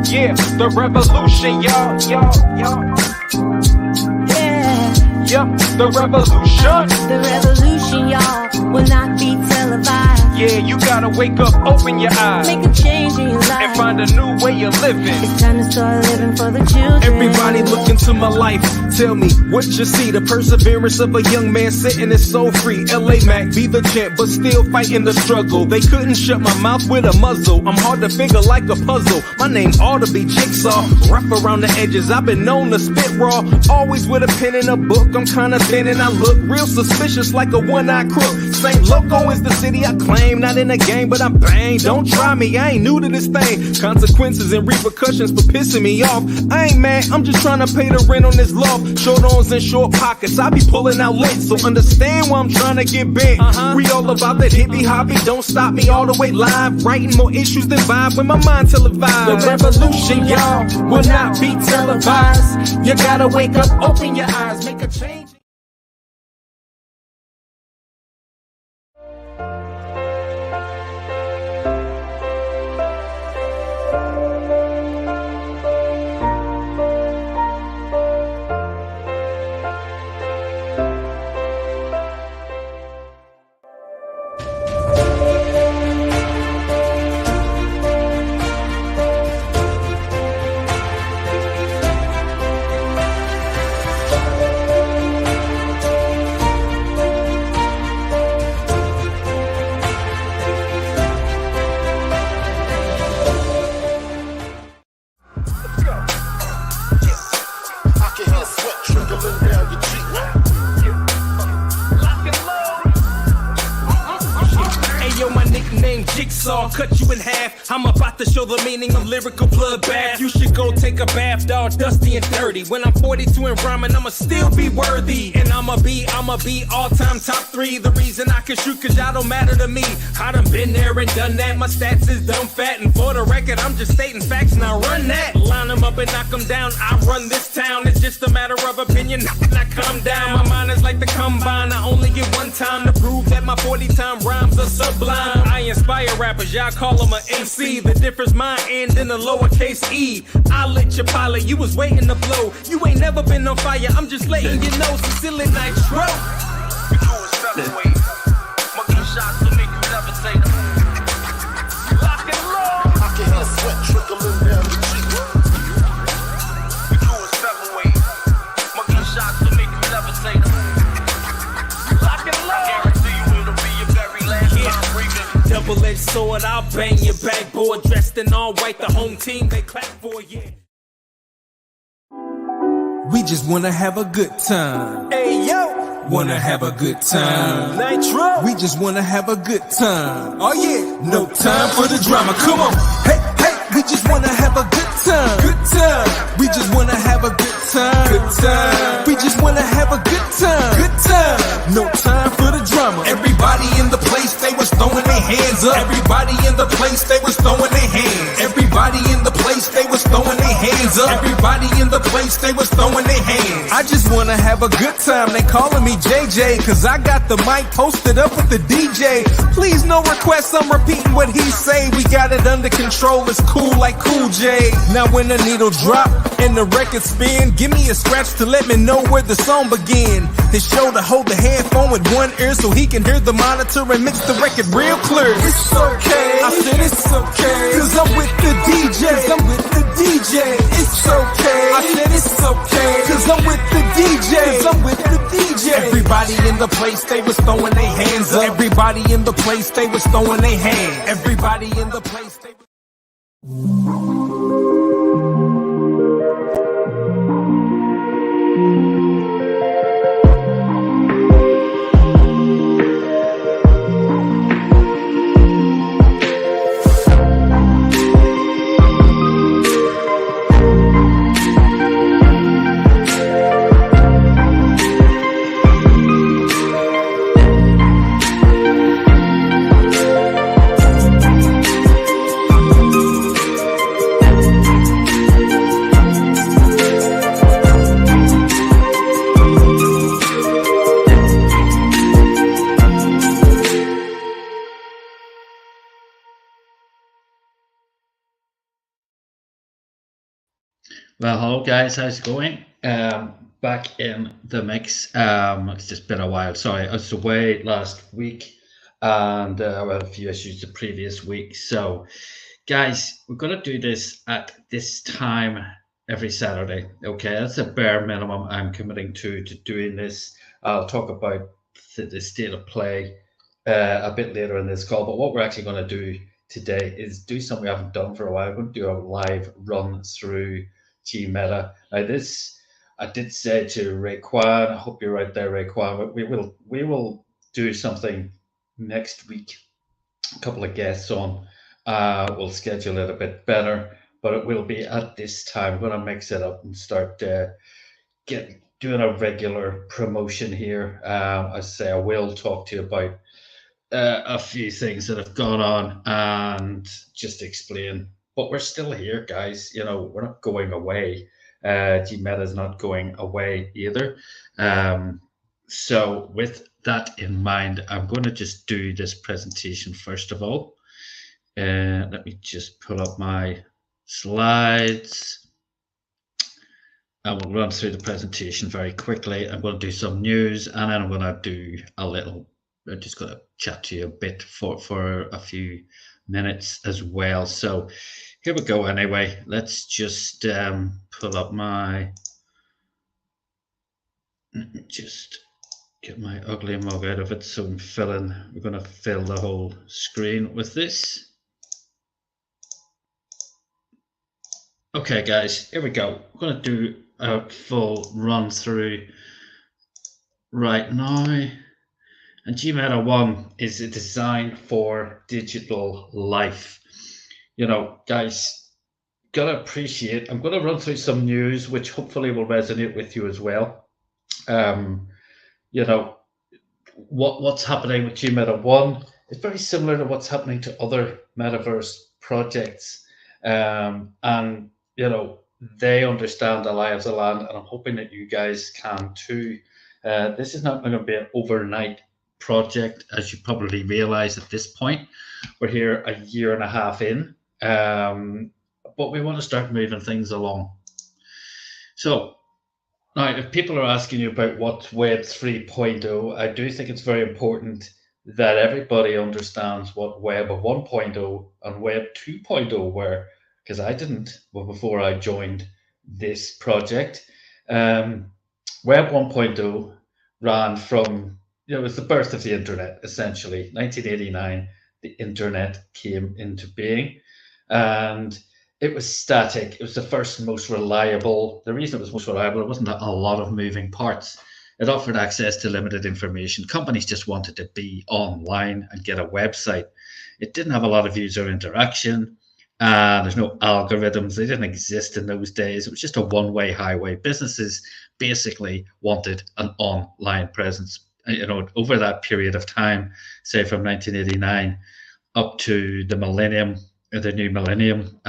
Yeah, the revolution, y'all. Yup, the revolution. The revolution, y'all, will not be televised. Yeah, you gotta wake up, open your eyes, Make a change in your life, and find a new way of living. It's time to start living for the children. Everybody look into my life. Tell me what you see. The perseverance of a young man sitting is so free. LA Mac be the champ, but still fighting the struggle. They couldn't shut my mouth with a muzzle. I'm hard to figure like a puzzle. My name ought to be Jigsaw. Rough around the edges, I've been known to spit raw. Always with a pen and a book. I'm kinda thin and I look real suspicious like a one-eyed crook. St. Loco is the city I claim. Not in a game, but I'm bang. Don't try me, I ain't new to this thing. Consequences and repercussions for pissing me off. I ain't mad, I'm just trying to pay the rent on this loft. Short arms and short pockets, I be pulling out lit. So understand why I'm trying to get bent. We all about that hippie hoppy, don't stop me all the way live. Writing more issues than vibe when my mind televised. The revolution, y'all, will not be televised. You gotta wake up, open your eyes, make a change. Jigsaw, cut you in half. I'm about to show the meaning of lyrical bloodbath. You should go take a bath, dog, dusty and dirty. When I'm 42 and rhyming, I'ma still be worthy. And I'ma be all-time top 3. The reason I can shoot, cause y'all don't matter to me. I done been there and done that. My stats is dumb fat. And for the record, I'm just stating facts and I run that. Line them up and knock them down. I run this town. It's just a matter of opinion. I come down. My mind is like the combine. I only get one time to prove that my 40-time rhymes are sublime. I inspire rappers, y'all call them a MC. The difference mine end in a lowercase e. I lit your pilot, you was waiting to blow. You ain't never been on fire, I'm just letting you know. Sicily Nitro. You do is featherweight. Monkey shots to make you never say no. Lock and load. I can hear sweat trickling down the cheek. You do is featherweight. Monkey shots to make you never say no. Lock and load. I guarantee you it'll be your very last time breathing. Double-edged sword, I'll bang your backboard. Dressed in all white, the home team, they clap for you. We just wanna have a good time. Hey yo, Wanna have a good time. Nitro. We just wanna have a good time. Oh yeah, no time for the drama. Come on. Hey, hey, we just wanna have a good time. Good time. We just wanna have a good time. Good time. We just wanna have a good time. Good time. No time for the drama. Everybody in the place, they was throwing their hands up. Everybody in the place, they was throwing their hands. Everybody in the place, they was throwing their hands up. Everybody in the place, they was throwing their hands. I just wanna have a good time. They calling me JJ, cause I got the mic posted up with the DJ. Please no requests, I'm repeating what he say. We got it under control, it's cool like Cool J. Now when the needle drop and the record spin, give me a scratch to let me know where the song begin. His shoulder hold the headphone with one ear so he can hear the monitor and mix the record real clear. It's okay, I said it's okay, cause I'm with the DJ. I'm with the DJ. It's okay, I said it's okay, cause I'm with the DJ. I'm with the DJ. Everybody in the place, they was throwing their hands up. Everybody in the place, they was throwing their hands. Everybody in the place, they Well, hello guys, how's it going? Back in the mix. It's just been a while. Sorry, I was away last week and we had a few issues the previous week. So, guys, we're gonna do this at this time every Saturday. Okay, that's a bare minimum I'm committing to doing this. I'll talk about the state of play a bit later in this call. But what we're actually going to do today is do something we haven't done for a while. We're going to do a live run through Gmeta. Now, this I did say to Raekwon. I hope you're right there, Raekwon. We will do something next week. A couple of guests on. We'll schedule it a bit better, but it will be at this time. We're going to mix it up and start doing a regular promotion here. I say I will talk to you about a few things that have gone on and just explain. But we're still here, guys. You know, we're not going away. Gmeta is not going away either. So with that in mind, I'm going to just do this presentation first of all. Let me just pull up my slides. I will run through the presentation very quickly. I'm going to do some news, and then I'm going to do a little. I'm just going to chat to you a bit for a few minutes as well. So here we go. Anyway, let's just pull up my. Just get my ugly mug out of it. So I'm filling. We're going to fill the whole screen with this. Okay, guys, here we go. We're going to do a full run through right now. And Gmeta 1 is a design for digital life. You know, guys, gotta appreciate. I'm going to run through some news, which hopefully will resonate with you as well. You know, what's happening with Gmeta 1 is very similar to what's happening to other metaverse projects. And you know, they understand the lie of the land, and I'm hoping that you guys can too. This is not going to be an overnight project, as you probably realize at this point. We're here a year and a half in, but we want to start moving things along. So now, if people are asking you about what's Web 3.0, I do think it's very important that everybody understands what Web 1.0 and Web 2.0 were, because I didn't before I joined this project. Web 1.0 ran from, it was the birth of the internet, essentially. 1989, the internet came into being, and it was static. It was the first and most reliable. The reason it was most reliable, it wasn't a lot of moving parts. It offered access to limited information. Companies just wanted to be online and get a website. It didn't have a lot of user interaction. There's no algorithms. They didn't exist in those days. It was just a one-way highway. Businesses basically wanted an online presence. You know, over that period of time, say from 1989 up to the millennium, the new millennium,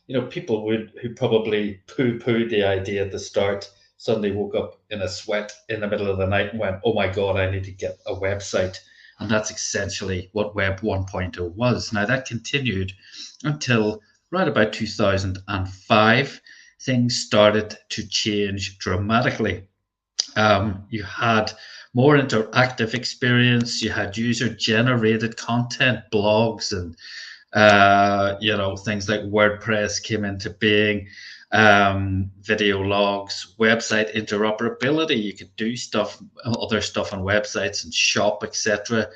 you know, people who probably poo-pooed the idea at the start suddenly woke up in a sweat in the middle of the night and went, "Oh my God, I need to get a website." And that's essentially what Web 1.0 was. Now, that continued until right about 2005. Things started to change dramatically. You had more interactive experience. You had user-generated content, blogs, and you know, things like WordPress came into being. Video logs, website interoperability. You could do stuff, other stuff on websites and shop, etc.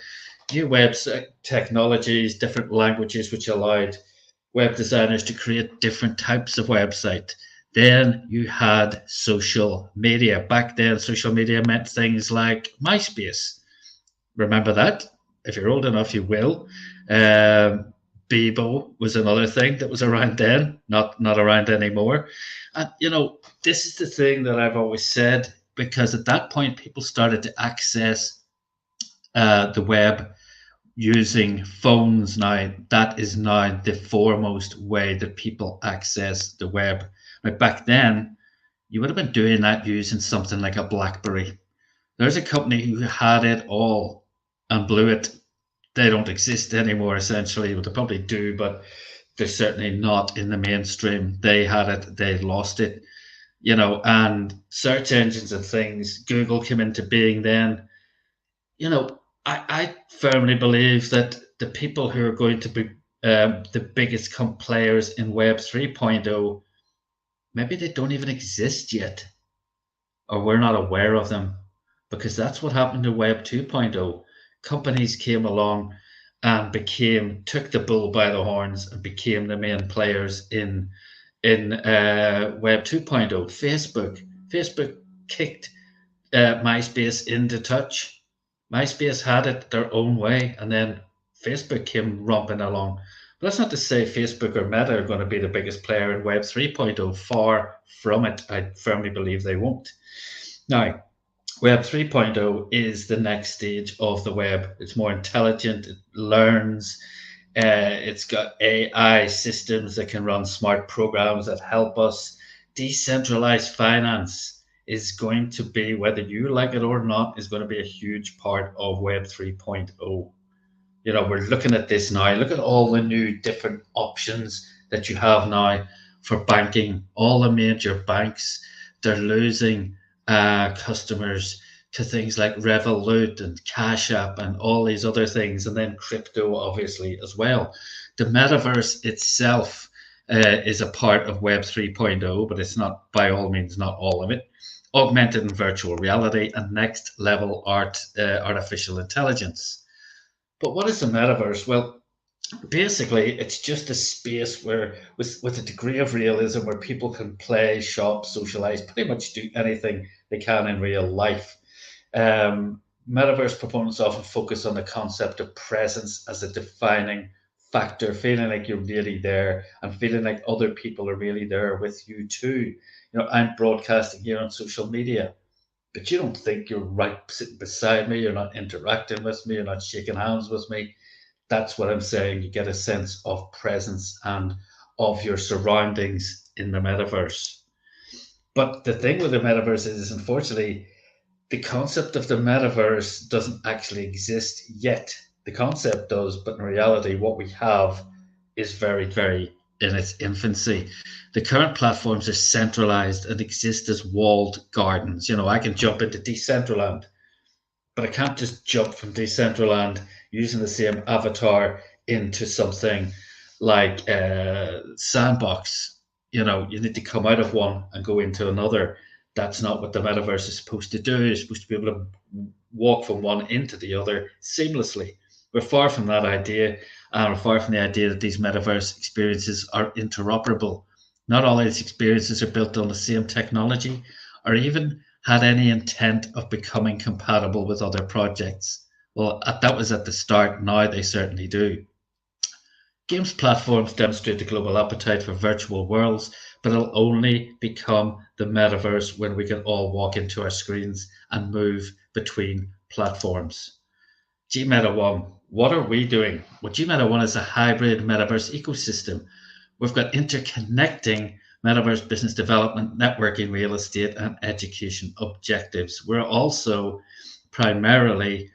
New website technologies, different languages, which allowed web designers to create different types of website. Then you had social media. Back then, social media meant things like MySpace. Remember that? If you're old enough, you will. Bebo was another thing that was around then, not around anymore. And, you know, this is the thing that I've always said, because at that point, people started to access the web using phones. Now, that is now the foremost way that people access the web. Now, back then, you would have been doing that using something like a BlackBerry. There's a company who had it all and blew it. They don't exist anymore, essentially. Well, they probably do, but they're certainly not in the mainstream. They had it, they lost it, you know, and search engines and things, Google came into being then. You know, I firmly believe that the people who are going to be the biggest players in Web 3.0, maybe they don't even exist yet, or we're not aware of them, because that's what happened to Web 2.0. Companies came along and took the bull by the horns and became the main players in Web 2.0. Facebook kicked MySpace into touch. MySpace had it their own way, and then Facebook came romping along. But that's not to say Facebook or Meta are going to be the biggest player in Web 3.0. Far from it. I firmly believe they won't. Now, Web 3.0 is the next stage of the web. It's more intelligent, it learns, it's got AI systems that can run smart programs that help us. Decentralized finance is going to be, whether you like it or not, is going to be a huge part of Web 3.0. You know, we're looking at this now. Look at all the new different options that you have now for banking. All the major banks, they're losing customers to things like Revolut and Cash App and all these other things, and then crypto obviously as well. The metaverse itself is a part of Web 3.0, but it's not, by all means, not all of it. Augmented and virtual reality and next level artificial intelligence. But what is the metaverse? Well, basically, it's just a space where, with a degree of realism, where people can play, shop, socialize, pretty much do anything they can in real life. Metaverse proponents often focus on the concept of presence as a defining factor, feeling like you're really there and feeling like other people are really there with you too. You know, I'm broadcasting here on social media, but you don't think you're right sitting beside me, you're not interacting with me, you're not shaking hands with me. That's what I'm saying. You get a sense of presence and of your surroundings in the metaverse. But the thing with the metaverse is, unfortunately, the concept of the metaverse doesn't actually exist yet. The concept does, but in reality, what we have is very, very in its infancy. The current platforms are centralized and exist as walled gardens. You know, I can jump into Decentraland, but I can't just jump from Decentraland using the same avatar into something like Sandbox. You know, you need to come out of one and go into another. That's not what the metaverse is supposed to do. You're supposed to be able to walk from one into the other seamlessly. We're far from that idea, and we're far from the idea that these metaverse experiences are interoperable. Not all these experiences are built on the same technology or even had any intent of becoming compatible with other projects. Well, that was at the start. Now they certainly do. Games platforms demonstrate the global appetite for virtual worlds, but it'll only become the metaverse when we can all walk into our screens and move between platforms. GMeta One, what are we doing? Well, GMeta One is a hybrid metaverse ecosystem. We've got interconnecting metaverse business development, networking, real estate, and education objectives. We're also primarily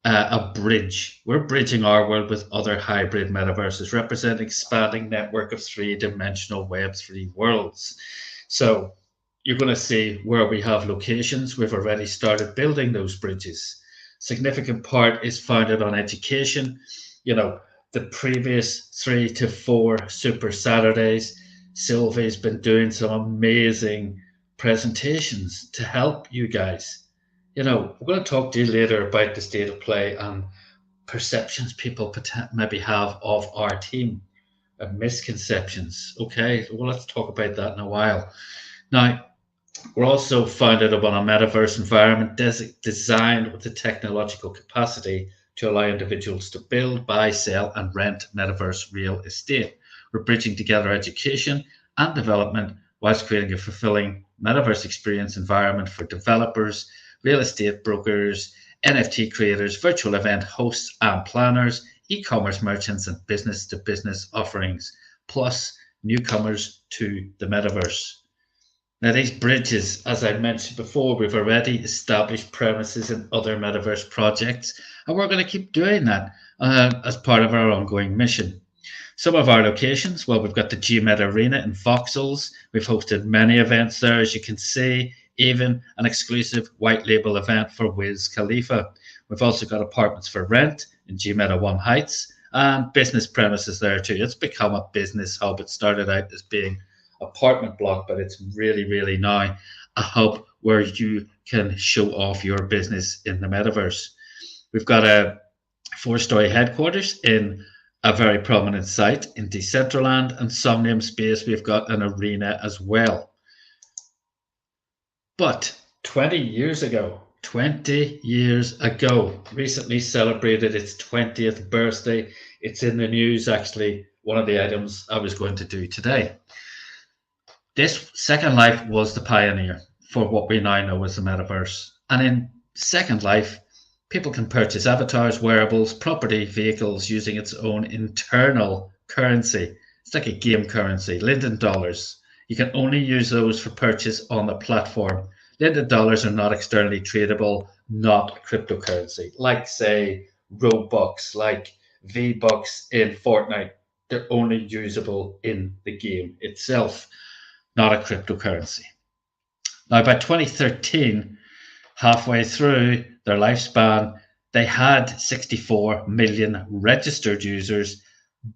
a bridge. We're bridging our world with other hybrid metaverses, representing expanding network of three-dimensional Web3 worlds. So you're going to see where we have locations. We've already started building those bridges. Significant part is founded on education. You know, the previous 3 to 4 Super Saturdays, Sylvie's been doing some amazing presentations to help you guys. You know, we're going to talk to you later about the state of play and perceptions people maybe have of our team and misconceptions. Okay, well, let's talk about that in a while. Now, we're also founded upon a metaverse environment designed with the technological capacity to allow individuals to build, buy, sell, and rent metaverse real estate. We're bridging together education and development whilst creating a fulfilling metaverse experience environment for developers, real estate brokers, NFT creators, virtual event hosts and planners, e-commerce merchants, and business-to-business offerings, plus newcomers to the metaverse. Now, these bridges, as I mentioned before, we've already established premises in other metaverse projects, and we're going to keep doing that as part of our ongoing mission. Some of our locations, well, we've got the GMET Arena in Vauxhalls. We've hosted many events there, as you can see, even an exclusive white label event for Wiz Khalifa. We've also got apartments for rent in GMET One Heights and business premises there too. It's become a business hub. It started out as being apartment block, but it's really now a hub where you can show off your business in the metaverse. We've got a 4-story headquarters in a very prominent site in Decentraland, and Somnium Space, we've got an arena as well. But 20 years ago, recently celebrated its 20th birthday. It's in the news, actually, one of the items I was going to do today. This Second Life was the pioneer for what we now know as the metaverse. And in Second Life, people can purchase avatars, wearables, property, vehicles using its own internal currency. It's like a game currency, Linden dollars. You can only use those for purchase on the platform. Linden dollars are not externally tradable, not cryptocurrency. Like, say, Robux, like V-Bucks in Fortnite. They're only usable in the game itself, not a cryptocurrency. Now, by 2013, halfway through their lifespan, they had 64 million registered users,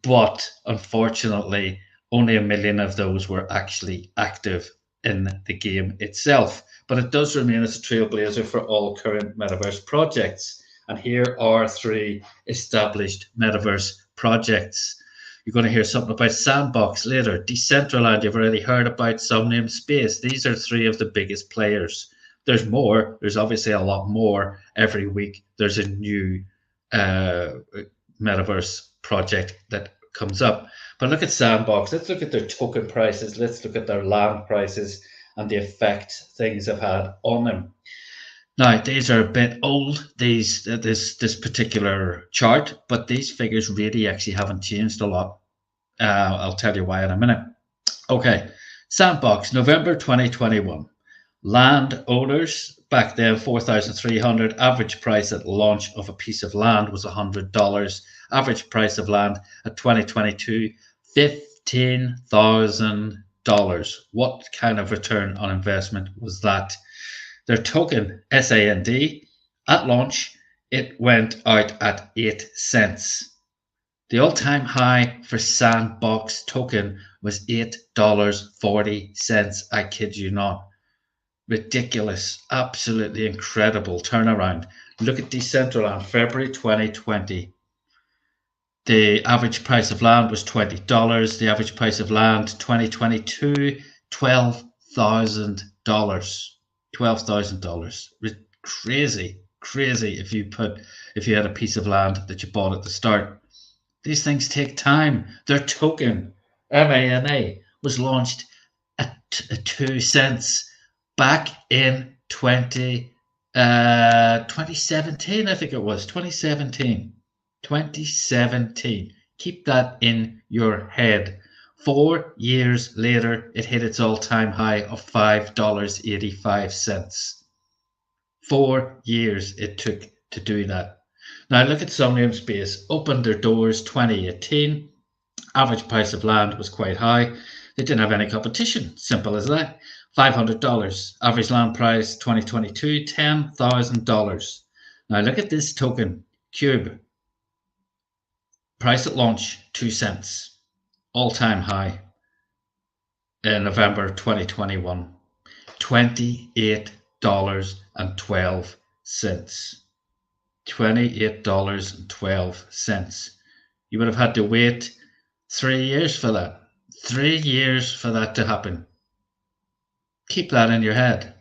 but unfortunately, only 1 million of those were actually active in the game itself. But it does remain as a trailblazer for all current metaverse projects. And here are 3 established metaverse projects. You're going to hear something about Sandbox later. Decentraland, you've already heard about. Somnium Space. These are 3 of the biggest players. There's more. There's obviously a lot more. Every week there's a new metaverse project that comes up. But look at Sandbox. Let's look at their token prices. Let's look at their land prices and the effect things have had on them. Now, these are a bit old, this particular chart, but these figures really actually haven't changed a lot. I'll tell you why in a minute. Okay, Sandbox, November 2021. Land owners, back then 4,300. Average price at launch of a piece of land was $100. Average price of land at 2022, $15,000. What kind of return on investment was that? Their token, SAND, at launch, it went out at 8 cents. The all-time high for Sandbox token was $8.40. I kid you not. Ridiculous, absolutely incredible turnaround. Look at Decentraland, February 2020. The average price of land was $20. The average price of land 2022, $12,000. $12,000. Crazy if you had a piece of land that you bought at the start. These things take time. Their token, MANA, was launched at 2 cents back in 2017, I think it was 2017. Keep that in your head. 4 years later, it hit its all-time high of $5.85. 4 years it took to do that. Now look at Somnium Space. Opened their doors 2018. Average price of land was quite high. They didn't have any competition. Simple as that. $500. Average land price 2022, $10,000. Now look at this token, Cube. Price at launch, 2 cents. All-time high in November 2021, $28.12. $28.12. You would have had to wait 3 years for that. 3 years for that to happen. Keep that in your head.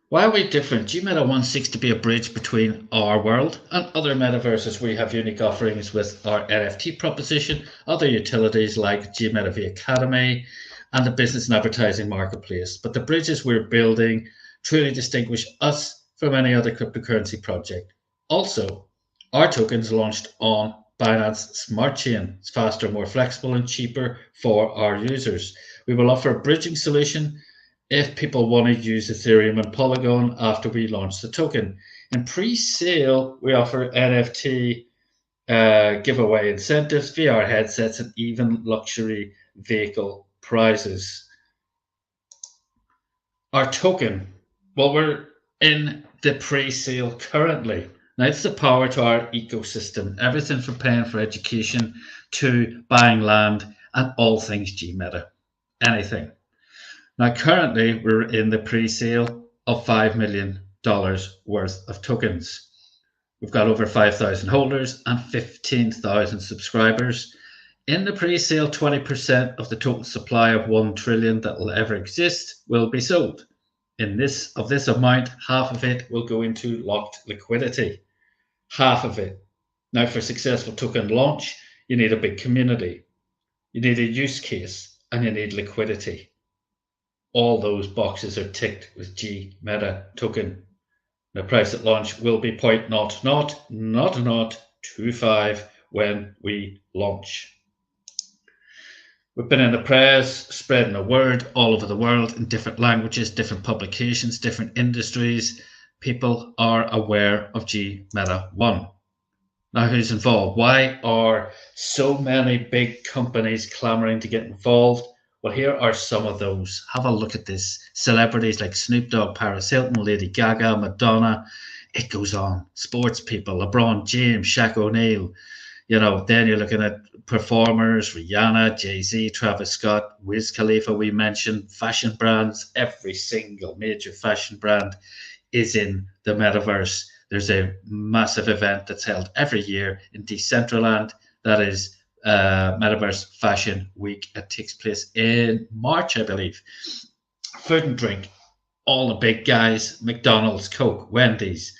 Why are we different? GMeta One seeks to be a bridge between our world and other metaverses. We have unique offerings with our NFT proposition, other utilities like GMeta V Academy, and the business and advertising marketplace. But the bridges we're building truly distinguish us from any other cryptocurrency project. Also, our tokens launched on Binance Smart Chain. It's faster, more flexible, and cheaper for our users. We will offer a bridging solution if people want to use Ethereum and Polygon after we launch the token. In pre-sale, we offer NFT giveaway incentives, VR headsets, and even luxury vehicle prizes. Our token, well, we're in the pre-sale currently. Now, it's the power to our ecosystem, everything from paying for education to buying land and all things G-Meta, anything. Now, currently, we're in the pre-sale of $5 million worth of tokens. We've got over 5,000 holders and 15,000 subscribers. In the pre-sale, 20% of the total supply of 1 trillion that will ever exist will be sold. Of this amount, half of it will go into locked liquidity. Half of it. Now, for successful token launch, you need a big community, you need a use case, and you need liquidity. All those boxes are ticked with G-Meta token. The price at launch will be 0.000025 when we launch. We've been in the press, spreading the word all over the world in different languages, different publications, different industries. People are aware of G-Meta 1. Now, who's involved? Why are so many big companies clamoring to get involved? Well, here are some of those. Have a look at this. Celebrities like Snoop Dogg, Paris Hilton, Lady Gaga, Madonna. It goes on. Sports people, LeBron James, Shaq O'Neal. You know, then you're looking at performers, Rihanna, Jay-Z, Travis Scott, Wiz Khalifa, we mentioned, fashion brands. Every single major fashion brand is in the metaverse. There's a massive event that's held every year in Decentraland. That is Metaverse Fashion Week. It takes place in March, I believe. Food and drink, all the big guys, McDonald's, Coke, Wendy's.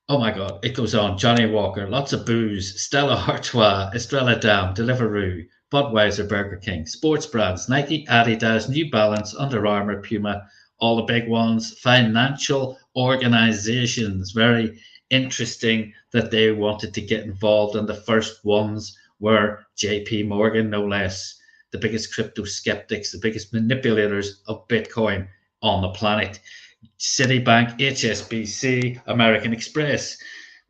Oh my God, it goes on. Johnny Walker, lots of booze, Stella Artois, Estrella Damm, Deliveroo, Budweiser, Burger King, sports brands, Nike, Adidas, New Balance, Under Armour, Puma, all the big ones. Financial organizations, very interesting that they wanted to get involved, and the first ones were JP Morgan, no less, the biggest crypto skeptics, the biggest manipulators of Bitcoin on the planet. Citibank, HSBC, American Express.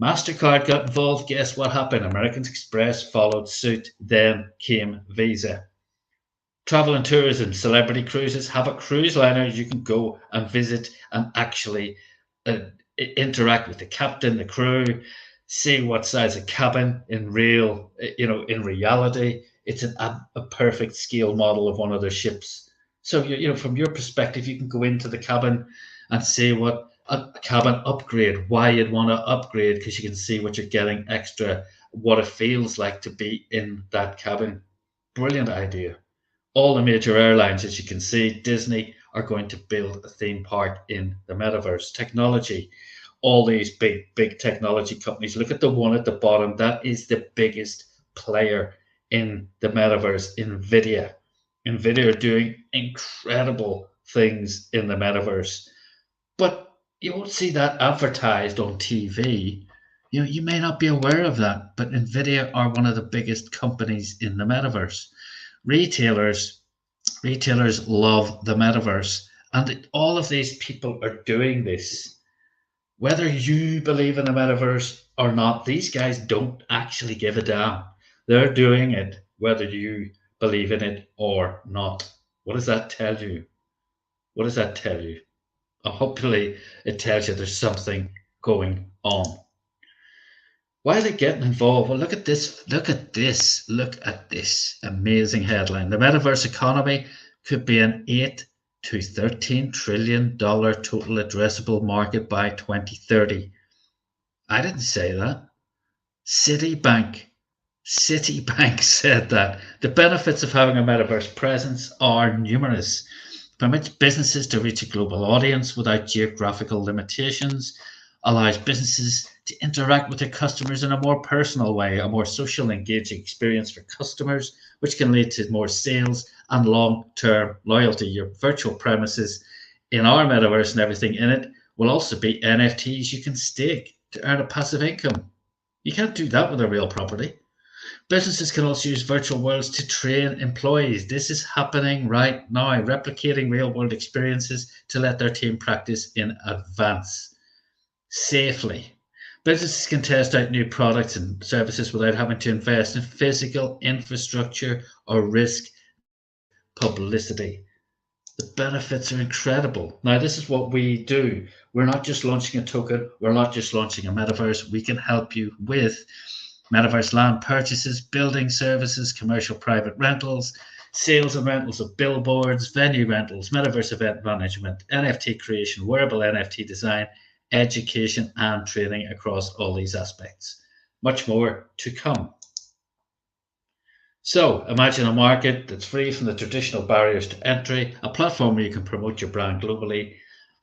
MasterCard got involved. Guess what happened? American Express followed suit. Then came Visa. Travel and tourism, Celebrity Cruises. Have a cruise liner you can go and visit and actually interact with the captain, the crew, see what size of cabin in reality. It's a perfect scale model of one of their ships. So from your perspective, you can go into the cabin and see what a cabin upgrade, why you'd want to upgrade, because you can see what you're getting extra, what it feels like to be in that cabin. Brilliant idea. All the major airlines, as you can see, Disney are going to build a theme park in the metaverse. Technology, all these big technology companies. Look at the one at the bottom. That is the biggest player in the metaverse, NVIDIA. NVIDIA are doing incredible things in the metaverse, but you won't see that advertised on TV. You may not be aware of that, but NVIDIA are one of the biggest companies in the metaverse. Retailers love the metaverse, and all of these people are doing this. Whether you believe in the metaverse or not, these guys don't actually give a damn. They're doing it whether you believe in it or not. What does that tell you? What does that tell you? Hopefully it tells you there's something going on. Why are they getting involved? Well, look at this amazing headline. The metaverse economy could be an $8 to $13 trillion total addressable market by 2030. I didn't say that. Citibank said that. The benefits of having a metaverse presence are numerous. Permits businesses to reach a global audience without geographical limitations, allows businesses to interact with their customers in a more personal way, a more social, engaging experience for customers, which can lead to more sales and long-term loyalty. Your virtual premises in our metaverse and everything in it will also be NFTs you can stake to earn a passive income. You can't do that with a real property. Businesses can also use virtual worlds to train employees. This is happening right now, replicating real-world experiences to let their team practice in advance safely. Businesses can test out new products and services without having to invest in physical infrastructure or risk publicity. The benefits are incredible. Now, this is what we do. We're not just launching a token. We're not just launching a metaverse. We can help you with metaverse land purchases, building services, commercial private rentals, sales and rentals of billboards, venue rentals, metaverse event management, NFT creation, wearable NFT design, education, and training across all these aspects. Much more to come. So imagine a market that's free from the traditional barriers to entry, a platform where you can promote your brand globally,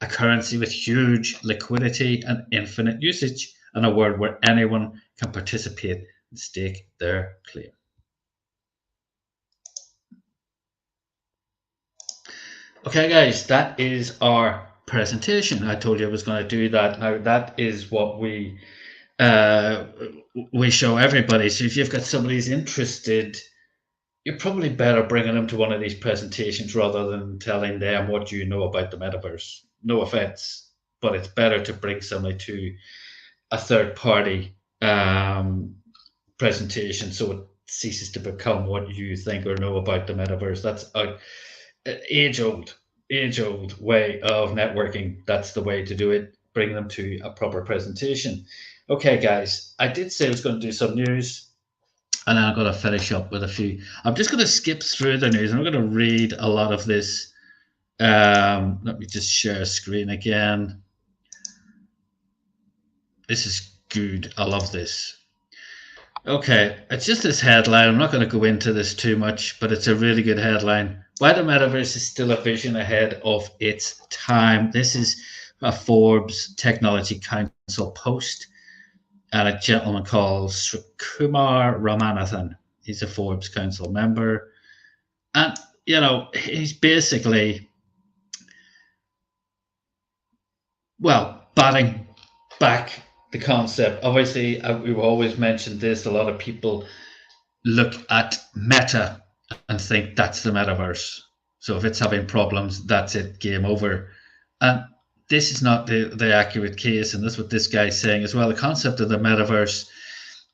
a currency with huge liquidity and infinite usage, and a world where anyone can participate and stake their claim. Okay, guys, that is our presentation. I told you I was going to do that. Now, that is what we show everybody. So if you've got somebody who's interested, you're probably better bringing them to one of these presentations rather than telling them what you know about the metaverse. No offense, but it's better to bring somebody to a third party presentation so it ceases to become what you think or know about the metaverse. That's a age old way of networking. That's the way to do it. Bring them to a proper presentation. Okay, guys, I did say I was going to do some news, and then I'm going to finish up with a few. I'm just going to skip through the news. I'm going to read a lot of this. Let me just share screen again. This is good. I love this. Okay, it's just this headline. I'm not going to go into this too much, but it's a really good headline. Why the metaverse is still a vision ahead of its time. This is a Forbes Technology Council post, and a gentleman called Srikumar Ramanathan. He's a Forbes Council member, and you know, he's basically, well, batting back the concept. Obviously, we've always mentioned this. A lot of people look at Meta and think that's the metaverse. So if it's having problems, that's it, game over. And this is not the accurate case, and that's what this guy's saying as well. The concept of the metaverse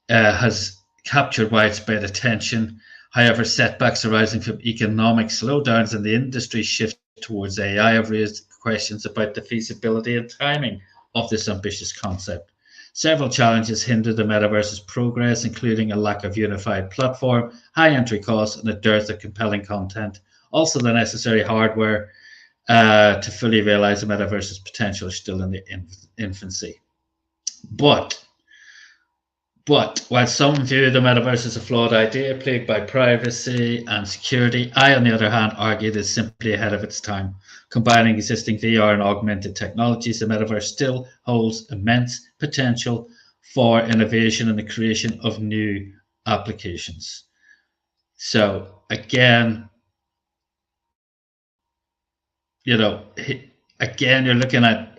has captured widespread attention. However, setbacks arising from economic slowdowns and the industry shift towards AI have raised questions about the feasibility and timing of this ambitious concept. Several challenges hinder the metaverse's progress, including a lack of unified platform, high entry costs, and a dearth of compelling content. Also, the necessary hardware to fully realize the metaverse's potential is still in the infancy. But while some view the metaverse as a flawed idea plagued by privacy and security, I, on the other hand, argue that it's simply ahead of its time. Combining existing VR and augmented technologies, the metaverse still holds immense potential for innovation and the creation of new applications. So again, you know, again, you're looking at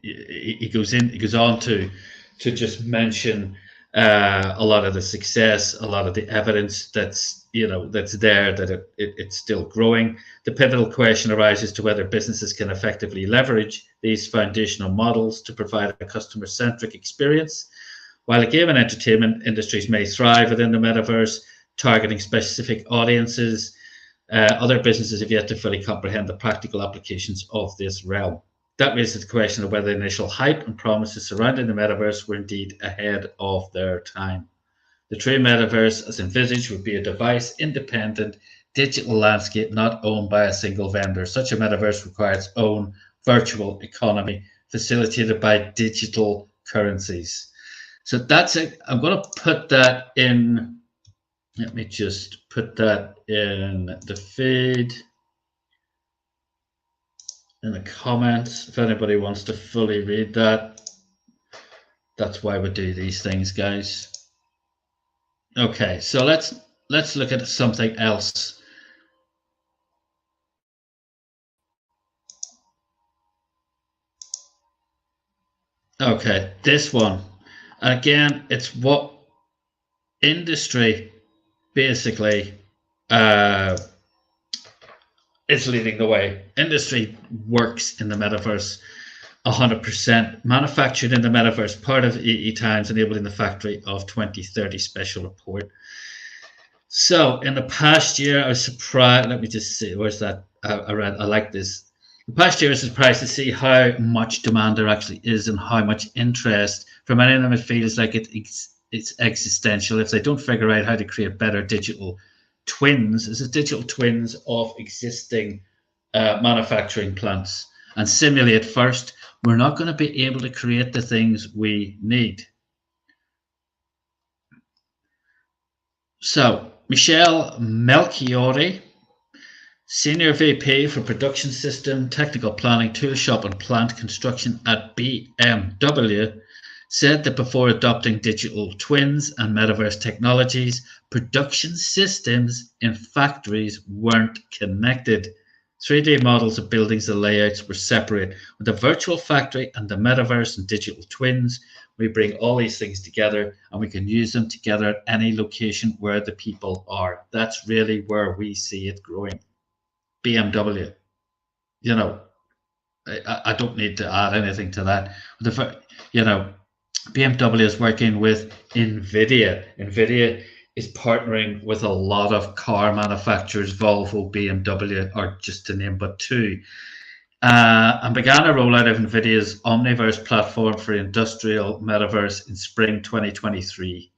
he goes on to just mention a lot of the success, a lot of the evidence that's there, that it's still growing. The pivotal question arises to whether businesses can effectively leverage these foundational models to provide a customer-centric experience. While the game and entertainment industries may thrive within the metaverse, targeting specific audiences, other businesses have yet to fully comprehend the practical applications of this realm. That raises the question of whether the initial hype and promises surrounding the metaverse were indeed ahead of their time. The true metaverse, as envisaged, would be a device-independent digital landscape not owned by a single vendor. Such a metaverse requires its own virtual economy, facilitated by digital currencies. So that's it. I'm going to put that in. Let me just put that in the feed, in the comments, if anybody wants to fully read that. That's why we do these things, guys. Okay, so let's look at something else. Okay, this one. Again, it's what industry basically is leading the way. Industry works in the metaverse. 100% manufactured in the metaverse, part of EE Times enabling the factory of 2030 special report. So in the past year, I was surprised. Let me just see. Where's that? I like this. The past year, I was surprised to see how much demand there actually is and how much interest. For many of them, it feels like it's existential. If they don't figure out how to create better digital twins, is it digital twins of existing manufacturing plants and simulate first, we're not going to be able to create the things we need. So Michelle Melchiori, Senior VP for Production System, Technical Planning, Tool Shop and Plant Construction at BMW, said that before adopting digital twins and metaverse technologies, production systems in factories weren't connected. 3D models of buildings and layouts were separate. With the virtual factory and the metaverse and digital twins, we bring all these things together and we can use them together at any location where the people are. That's really where we see it growing. BMW, you know, I don't need to add anything to that. You know, BMW is working with NVIDIA. NVIDIA is partnering with a lot of car manufacturers, Volvo, BMW, or just to name but two, and began a rollout of NVIDIA's Omniverse platform for industrial metaverse in spring 2023.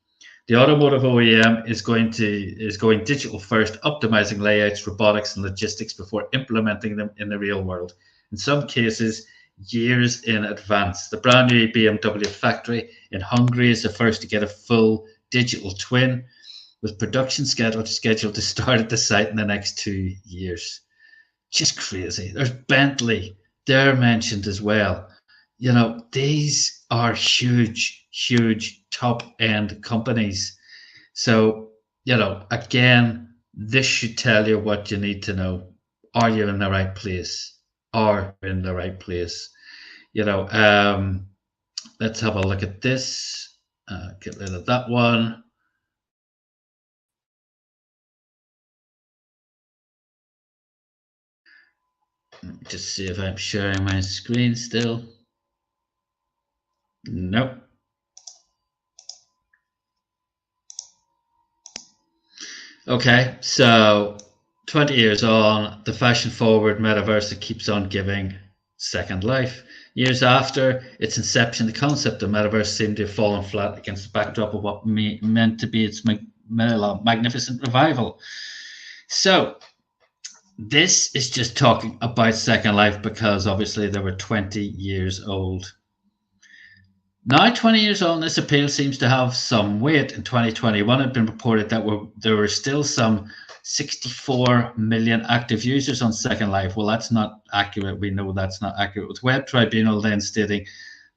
The automotive OEM is going digital first, optimizing layouts, robotics, and logistics before implementing them in the real world. In some cases, years in advance. The brand new BMW factory in Hungary is the first to get a full digital twin, with production scheduled to start at the site in the next 2 years. Just crazy. There's Bentley, they're mentioned as well. You know, these are huge top-end companies. So, you know, again, this should tell you what you need to know. Are you in the right place? Are you in the right place? You know, let's have a look at this. Get rid of that one. Just see if I'm sharing my screen still. Nope. Okay, so 20 years on, the fashion-forward metaverse that keeps on giving second life. Years after its inception, the concept of metaverse seemed to have fallen flat against the backdrop of what meant to be its magnificent revival. So this is just talking about Second Life because obviously they were 20 years old. Now 20 years on, this appeal seems to have some weight. In 2021, it had been reported that there were still some 64 million active users on Second Life. Well, that's not accurate. We know that's not accurate. With Web Tribunal then stating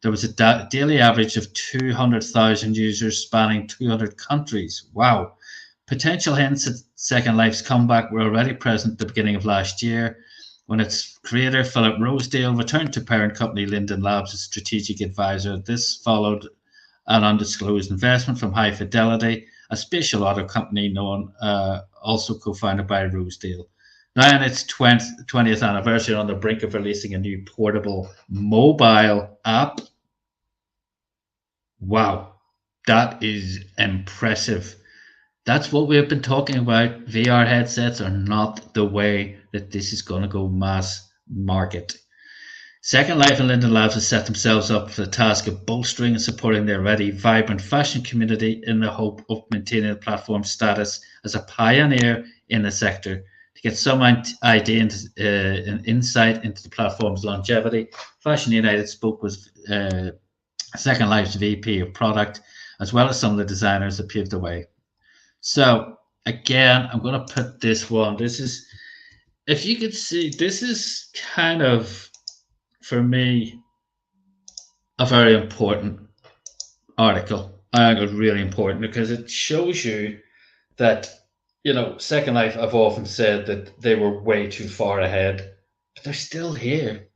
there was a daily average of 200,000 users spanning 200 countries. Wow. Potential hints at Second Life's comeback were already present at the beginning of last year, when its creator, Philip Rosedale, returned to parent company Linden Labs as strategic advisor. This followed an undisclosed investment from High Fidelity, a spatial auto company known, also co-founded by Rosedale. Now in its 20th anniversary, on the brink of releasing a new portable mobile app. Wow, that is impressive. That's what we've been talking about. VR headsets are not the way that this is going to go mass market. Second Life and Linden Labs have set themselves up for the task of bolstering and supporting their already vibrant fashion community in the hope of maintaining the platform's status as a pioneer in the sector. To get some idea and insight into the platform's longevity, Fashion United spoke with Second Life's VP of product, as well as some of the designers that paved the way. So again, I'm going to put this one. This is, if you could see, this is kind of, for me, a very important article. I think it's really important because it shows you that, you know, Second Life, I've often said that they were way too far ahead, but they're still here.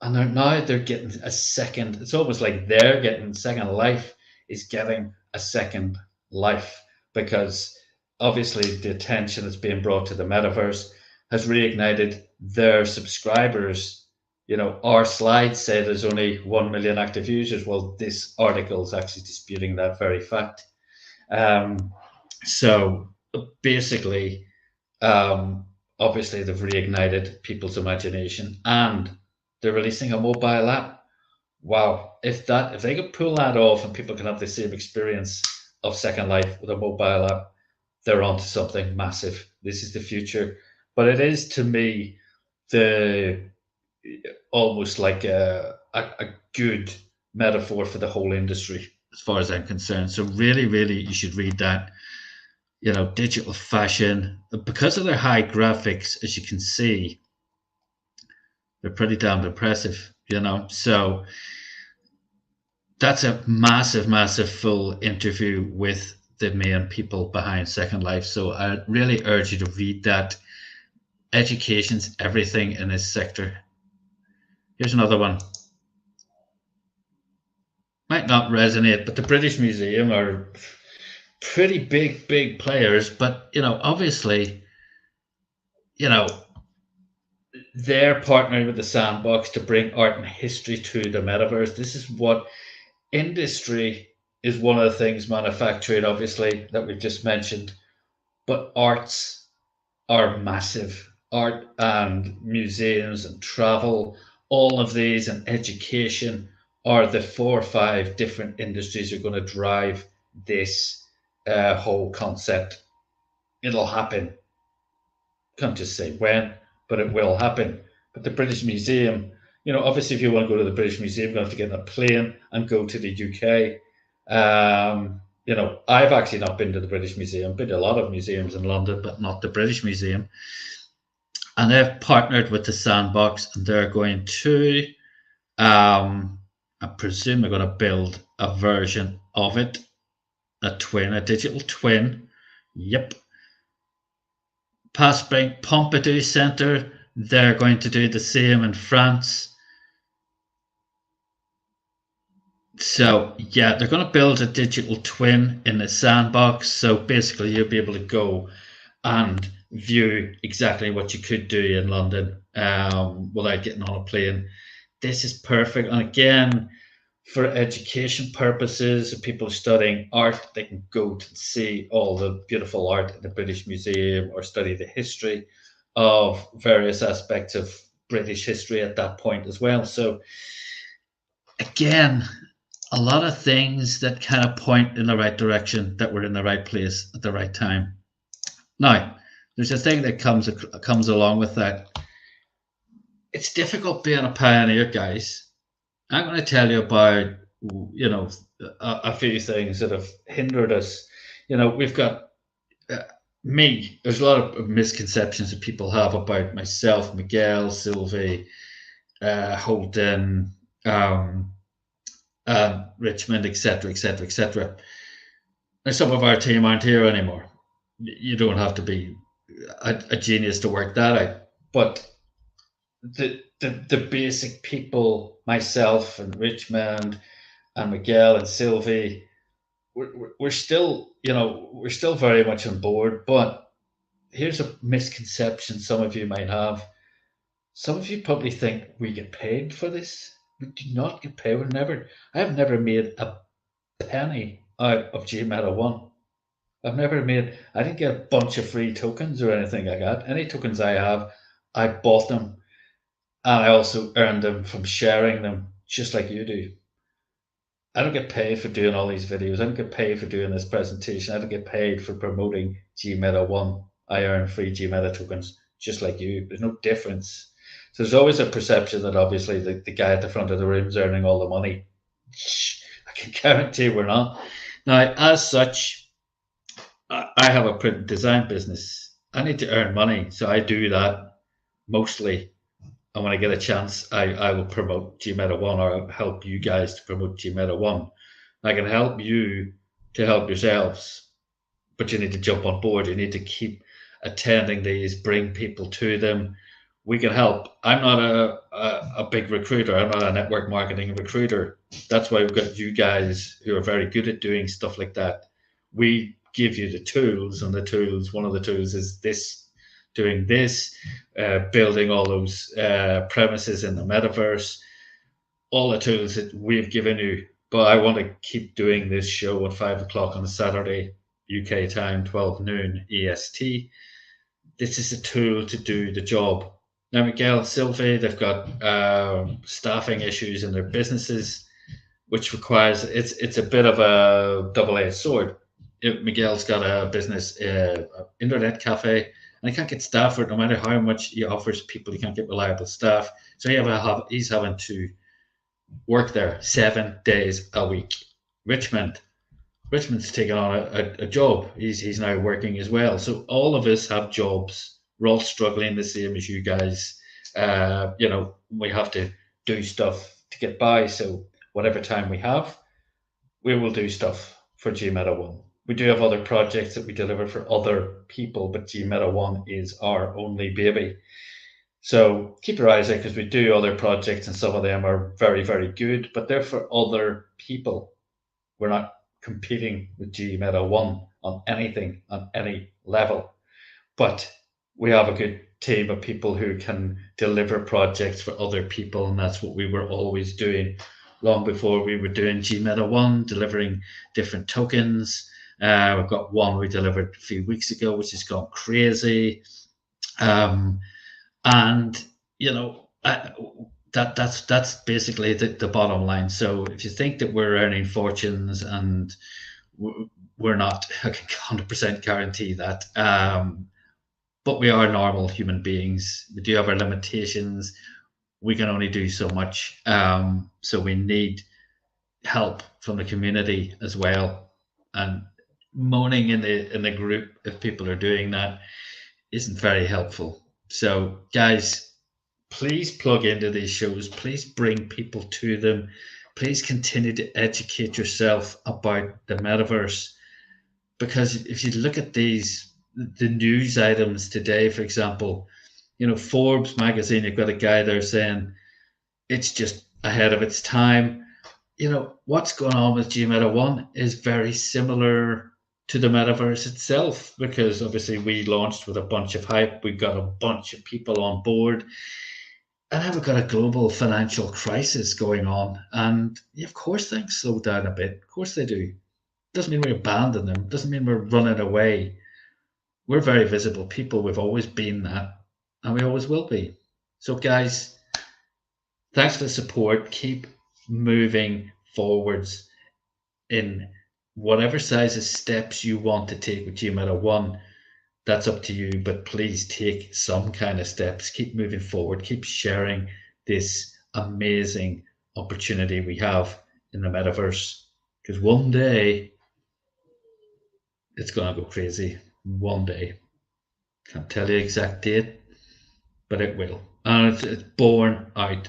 And they're getting a second, it's almost like they're getting, Second Life is getting a second life, because obviously the attention that's being brought to the metaverse has reignited their subscribers You know, our slides say there's only 1 million active users. Well, this article is actually disputing that very fact. So basically, obviously they've reignited people's imagination, and they're releasing a mobile app. Wow, if they could pull that off and people can have the same experience of Second Life with a mobile app, they're onto something massive. This is the future. But it is, to me, the almost like a good metaphor for the whole industry as far as I'm concerned. So really, really, you should read that. You know, digital fashion, because of their high graphics, as you can see, they're pretty damn impressive, you know. So that's a massive, massive full interview with the main people behind Second Life. So I really urge you to read that. Education's everything in this sector. Here's another one. Might not resonate, but the British Museum are pretty big players. But, you know, obviously, you know, they're partnering with the Sandbox to bring art and history to the metaverse. This is what industry is, one of the things, manufacturing, obviously, that we've just mentioned. But arts are massive. Art and museums and travel, all of these, and education are the 4 or 5 different industries that are going to drive this whole concept. It'll happen. Can't just say when, but it will happen. But the British Museum, you know, obviously, if you want to go to the British Museum, you're going to have to get on a plane and go to the UK. You know, I've actually not been to the British Museum. Been to a lot of museums in London, but not the British Museum. And they've partnered with the Sandbox, and they're going to, I presume they're going to build a version of it, a digital twin. Yep. Passbank Pompidou Centre, they're going to do the same in France. So yeah, they're going to build a digital twin in the Sandbox. So basically, you'll be able to go and view exactly what you could do in London without getting on a plane. This is perfect. And again, for education purposes, if people are studying art, they can go to see all the beautiful art in the British Museum, or study the history of various aspects of British history at that point as well. So again, a lot of things that kind of point in the right direction, that we're in the right place at the right time. Now, there's a thing that comes along with that. It's difficult being a pioneer, guys. I'm going to tell you about, you know, a few things that have hindered us. You know, we've got me. There's a lot of misconceptions that people have about myself, Miguel, Sylvie, Holden, Richmond, etc., etc., etc. And some of our team aren't here anymore. You don't have to be a genius to work that out, but the basic people, myself and Richmond and Miguel and Sylvie, we're still, you know, we're still very much on board. But here's a misconception some of you might have. Some of you probably think we get paid for this. We do not get paid. I have never made a penny out of GMeta 1. I didn't get a bunch of free tokens or anything like that. Any tokens I have, I bought them. And I also earned them from sharing them, just like you do. I don't get paid for doing all these videos. I don't get paid for doing this presentation. I don't get paid for promoting GMeta 1. I earn free GMeta tokens, just like you. There's no difference. So there's always a perception that obviously the guy at the front of the room is earning all the money. I can guarantee we're not. Now, as such, I have a print and design business. I need to earn money, so I do that mostly. And when I get a chance, I will promote GMeta 1, or I'll help you guys to promote GMeta 1. I can help you to help yourselves, but you need to jump on board. You need to keep attending these, bring people to them. We can help. I'm not a big recruiter. I'm not a network marketing recruiter. That's why we've got you guys who are very good at doing stuff like that. We give you the tools, and the tools, one of the tools is this doing this, building all those premises in the metaverse, all the tools that we've given you. But I want to keep doing this show at 5 o'clock on a Saturday, UK time, 12 noon EST. This is a tool to do the job. Now, Miguel, Sylvie, they've got staffing issues in their businesses, which requires, it's a bit of a double-edged sword. Miguel's got a business, internet cafe, and he can't get staff for it no matter how much he offers people. He can't get reliable staff. So he's having to work there 7 days a week. Richmond's taken on a job. He's now working as well. So all of us have jobs. We're all struggling the same as you guys. We have to do stuff to get by. So whatever time we have, we will do stuff for GMeta One. We do have other projects that we deliver for other people, but GMeta One is our only baby. So keep your eyes out, because we do other projects and some of them are very, very good, but they're for other people. We're not competing with GMeta One on anything, on any level. But we have a good team of people who can deliver projects for other people, and that's what we were always doing long before we were doing GMeta One, delivering different tokens. We've got one we delivered a few weeks ago, which has gone crazy. That's basically the bottom line. So if you think that we're earning fortunes, and we're not, I can 100% guarantee that. But we are normal human beings. We do have our limitations. We can only do so much. So we need help from the community as well. And moaning in the group, if people are doing that, isn't very helpful. So guys, please plug into these shows. Please bring people to them. Please continue to educate yourself about the metaverse, because if you look at the news items today, for example, Forbes magazine, you've got a guy there saying it's just ahead of its time. What's going on with GMeta One is very similar to the metaverse itself, because obviously we launched with a bunch of hype. We've got a bunch of people on board, and now we've got a global financial crisis going on. And of course things slow down a bit. Of course they do. Doesn't mean we abandon them. Doesn't mean we're running away. We're very visible people. We've always been that, and we always will be. So guys, thanks for the support. Keep moving forwards in whatever size of steps you want to take with GMeta One. That's up to you, but please take some kind of steps. Keep moving forward. Keep sharing this amazing opportunity we have in the metaverse, because one day it's going to go crazy. One day. Can't tell you exact date, but it will. And it's born out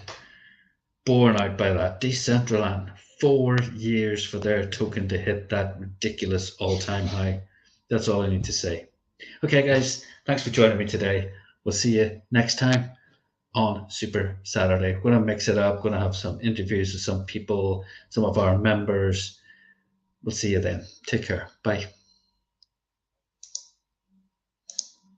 by that. Decentraland, 4 years for their token to hit that ridiculous all-time high. That's all I need to say. Okay, guys, thanks for joining me today. We'll see you next time on Super Saturday. We're going to mix it up. We're going to have some interviews with some people, some of our members. We'll see you then. Take care. Bye.